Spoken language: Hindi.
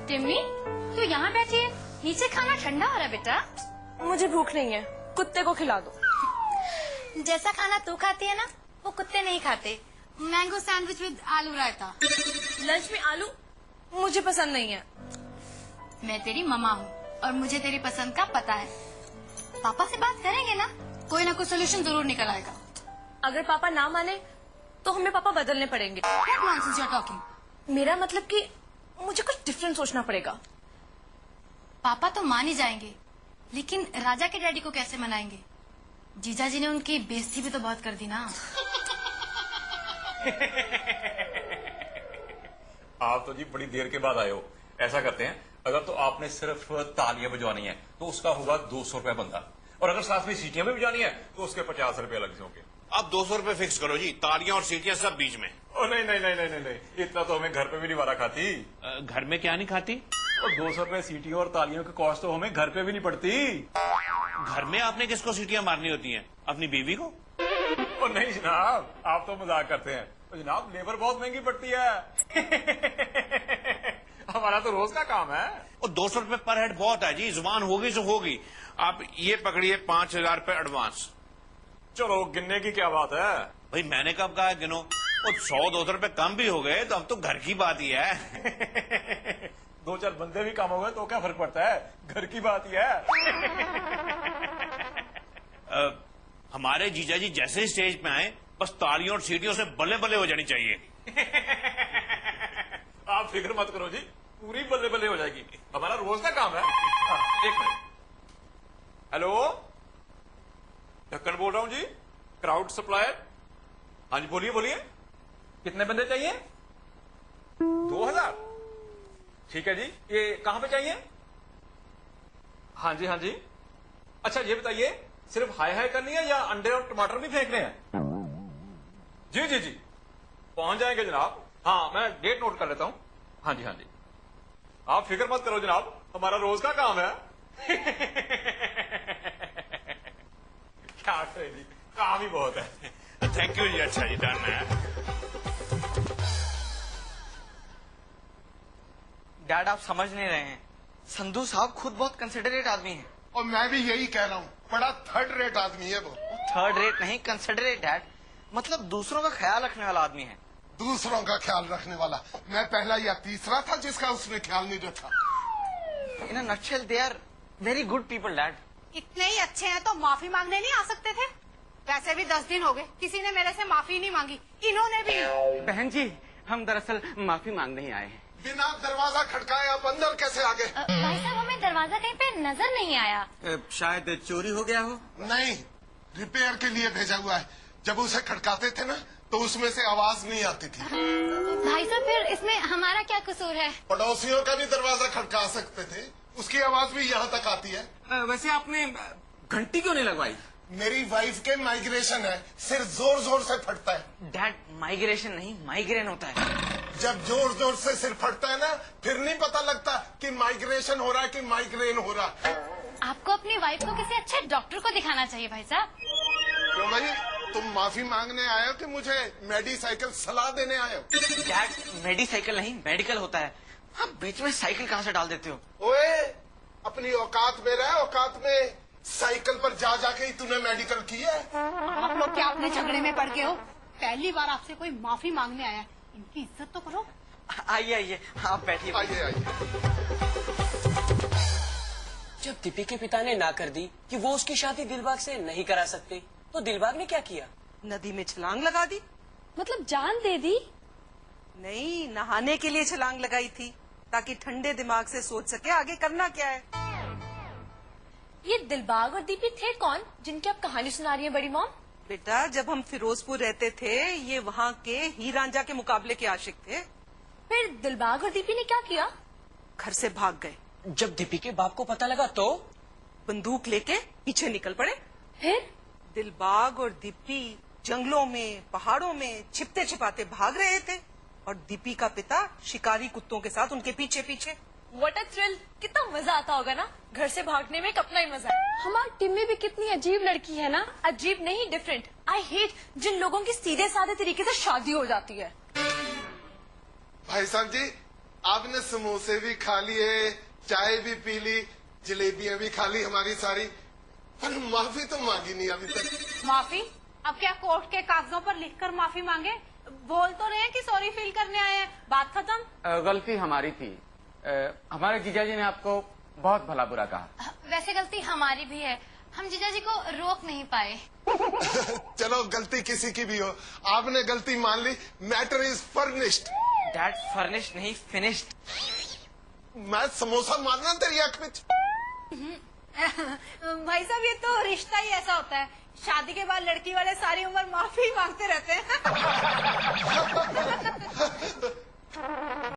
टिम्मी, तू यहाँ बैठी है, नीचे खाना ठंडा हो रहा है बेटा। मुझे भूख नहीं है, कुत्ते को खिला दो। जैसा खाना तू खाती है ना, वो कुत्ते नहीं खाते। मैंगो सैंडविच विद आलू रायता। लंच में आलू मुझे पसंद नहीं है। मैं तेरी मम्मा हूँ और मुझे तेरी पसंद का पता है। पापा से बात करेंगे ना, कोई ना कोई सोल्यूशन जरूर निकल आएगा। अगर पापा ना माने तो हमें पापा बदलने पड़ेंगे। What nonsense you're talking? मेरा मतलब कि मुझे कुछ डिफरेंट सोचना पड़ेगा। पापा तो मान ही जाएंगे, लेकिन राजा के डैडी को कैसे मनाएंगे? जीजा जी ने उनकी बेइज्जती भी तो बहुत कर दी ना। आप तो जी बड़ी देर के बाद आए हो। ऐसा करते हैं, अगर तो आपने सिर्फ तालियां बजवानी है तो उसका होगा 200 रुपए बंदा, और अगर साथ में सीटियां भी बजानी है तो उसके 50 रुपए अलग से होंगे। अब 200 रुपए फिक्स करो जी, तालियां और सीटियां सब बीच में। ओ नहीं नहीं नहीं नहीं नहीं, इतना तो हमें घर पे भी नहीं वारा खाती। घर में क्या नहीं खाती? और 200 रुपए सीटियों और तालियों की कॉस्ट तो हमें घर पे भी नहीं पड़ती। घर में आपने किसको सीटियां मारनी होती हैं? अपनी बीवी को? ओ नहीं जनाब, आप तो मजाक करते हैं। तो जनाब लेबर बहुत महंगी पड़ती है। हमारा तो रोज का काम है। और 200 रुपए पर हेड बहुत है जी, जुबान होगी तो होगी। आप ये पकड़िए 5000 रुपए एडवांस। चलो गिनने की क्या बात है? भाई मैंने कब कहा गिनो? और 100-200 रुपए कम भी हो गए तो अब तो घर की बात ही है। 2-4 बंदे भी कम हो गए तो क्या फर्क पड़ता है, घर की बात ही है। हमारे जीजा जी जैसे ही स्टेज पे आए, बस तालियों और सीटियों से बल्ले बल्ले हो जानी चाहिए। आप फिक्र मत करो जी, पूरी बल्ले बल्ले हो जाएगी। हमारा रोज का काम है। हाँ, एक मिनट। हेलो, ढक्कन बोल रहा हूँ जी, क्राउड सप्लायर। हाँ जी बोलिए बोलिए, कितने बंदे चाहिए? 2000। ठीक है जी, ये कहां पे चाहिए? हाँ जी हाँ जी। अच्छा ये बताइए, सिर्फ हाय हाय करनी है या अंडे और टमाटर भी फेंकने हैं? जी जी जी, पहुंच जाएंगे जनाब। हाँ मैं डेट नोट कर लेता हूँ। हाँ जी हाँ जी, आप फिक्र मत करो जनाब, हमारा रोज का काम है। क्या करें जी, काम ही बहुत है। थैंक यू जी, अच्छा जी, डन है। डैड आप समझ नहीं रहे हैं, संधू साहब खुद बहुत कंसिडरेट आदमी हैं। और मैं भी यही कह रहा हूँ, बड़ा थर्ड रेट आदमी है वो। थर्ड रेट नहीं, कंसिडरेट डैड, मतलब दूसरों का ख्याल रखने वाला आदमी है। दूसरों का ख्याल रखने वाला? मैं पहला या तीसरा था जिसका उसने ख्याल नहीं रखा। In a nutshell they are very good people dad. इतने ही अच्छे हैं तो माफी मांगने नहीं आ सकते थे? वैसे भी 10 दिन हो गए, किसी ने मेरे से माफी नहीं मांगी, इन्होंने भी। बहन जी, हम दरअसल माफी मांगने ही आए हैं। बिना दरवाजा खटकाए आप अंदर कैसे आ गए? भाई साहब हमें दरवाजा कहीं पे नजर नहीं आया। शायद चोरी हो गया हो। नहीं, रिपेयर के लिए भेजा हुआ है। जब उसे खटकाते थे ना तो उसमें से आवाज नहीं आती थी। भाई साहब फिर इसमें हमारा क्या कसूर है? पड़ोसियों का भी दरवाजा खटका सकते थे, उसकी आवाज भी यहाँ तक आती है। वैसे आपने घंटी क्यों नहीं लगवाई? मेरी वाइफ के माइग्रेशन है, सिर जोर जोर से फटता है। डैड माइग्रेशन नहीं, माइग्रेन होता है। जब जोर जोर से सिर फटता है ना, फिर नहीं पता लगता कि माइग्रेशन हो रहा है कि माइग्रेन हो रहा है। आपको अपनी वाइफ को किसी अच्छे डॉक्टर को दिखाना चाहिए भाई साहब। क्यों भाई, तुम माफी मांगने आए हो कि मुझे मेडिसाइकिल सलाह देने आए हो? डैड मेडिसाइकिल नहीं, मेडिकल होता है। आप बीच में साइकिल कहाँ से डाल देते हो? ओए, अपनी औकात में रह, औकात में। साइकिल पर जा जाके ही तूने मेडिकल किया है। आप लोग क्या अपने झगड़े में पड़ गए हो? पहली बार आपसे कोई माफी मांगने आया, इनकी इज्जत तो करो। आइए आइए, आप बैठिए। आइए आइए। जब दीपी के पिता ने ना कर दी कि वो उसकी शादी दिलबाग से नहीं करा सकते, तो दिलबाग ने क्या किया? नदी में छलांग लगा दी। मतलब जान दे दी? नहीं, नहाने के लिए छलांग लगाई थी, ताकि ठंडे दिमाग से सोच सके आगे करना क्या है। ये दिलबाग और दीपी थे कौन जिनकी आप कहानी सुना रही हैं बड़ी मॉम? बेटा, जब हम फिरोजपुर रहते थे, ये वहाँ के हीर रांझा के मुकाबले के आशिक थे। फिर दिलबाग और दीपी ने क्या किया? घर से भाग गए। जब दीपी के बाप को पता लगा तो? बंदूक लेके पीछे निकल पड़े। फिर दिलबाग और दीपी जंगलों में, पहाड़ों में छिपते छिपाते भाग रहे थे, और दीपी का पिता शिकारी कुत्तों के साथ उनके पीछे पीछे। What a thrill! कितना मजा आता होगा ना, घर से भागने में एक अपना ही मजा है। हमारी टिम्मी भी कितनी अजीब लड़की है ना। अजीब नहीं, डिफरेंट। आई हेट जिन लोगों की सीधे साधे तरीके से शादी हो जाती है। भाई साहब जी, आपने समोसे भी खा लिए, चाय भी पी ली, जलेबियां भी खा ली हमारी सारी, पर माफी तो मांगी नहीं अभी तक। माफी? अब क्या कोर्ट के कागजों पर लिखकर माफी मांगे? बोल तो रहे हैं कि सॉरी फील करने आए हैं, बात खत्म। गलती हमारी थी। हमारे जीजा जी ने आपको बहुत भला बुरा कहा। वैसे गलती हमारी भी है, हम जीजा जी को रोक नहीं पाए। चलो गलती किसी की भी हो, आपने गलती मान ली। Matter is furnished. Dad furnished नहीं फिनिश्ड। मैं समोसा मारना तेरी आंख में। भाई साहब ये तो रिश्ता ही ऐसा होता है, शादी के बाद लड़की वाले सारी उम्र माफी मांगते रहते हैं।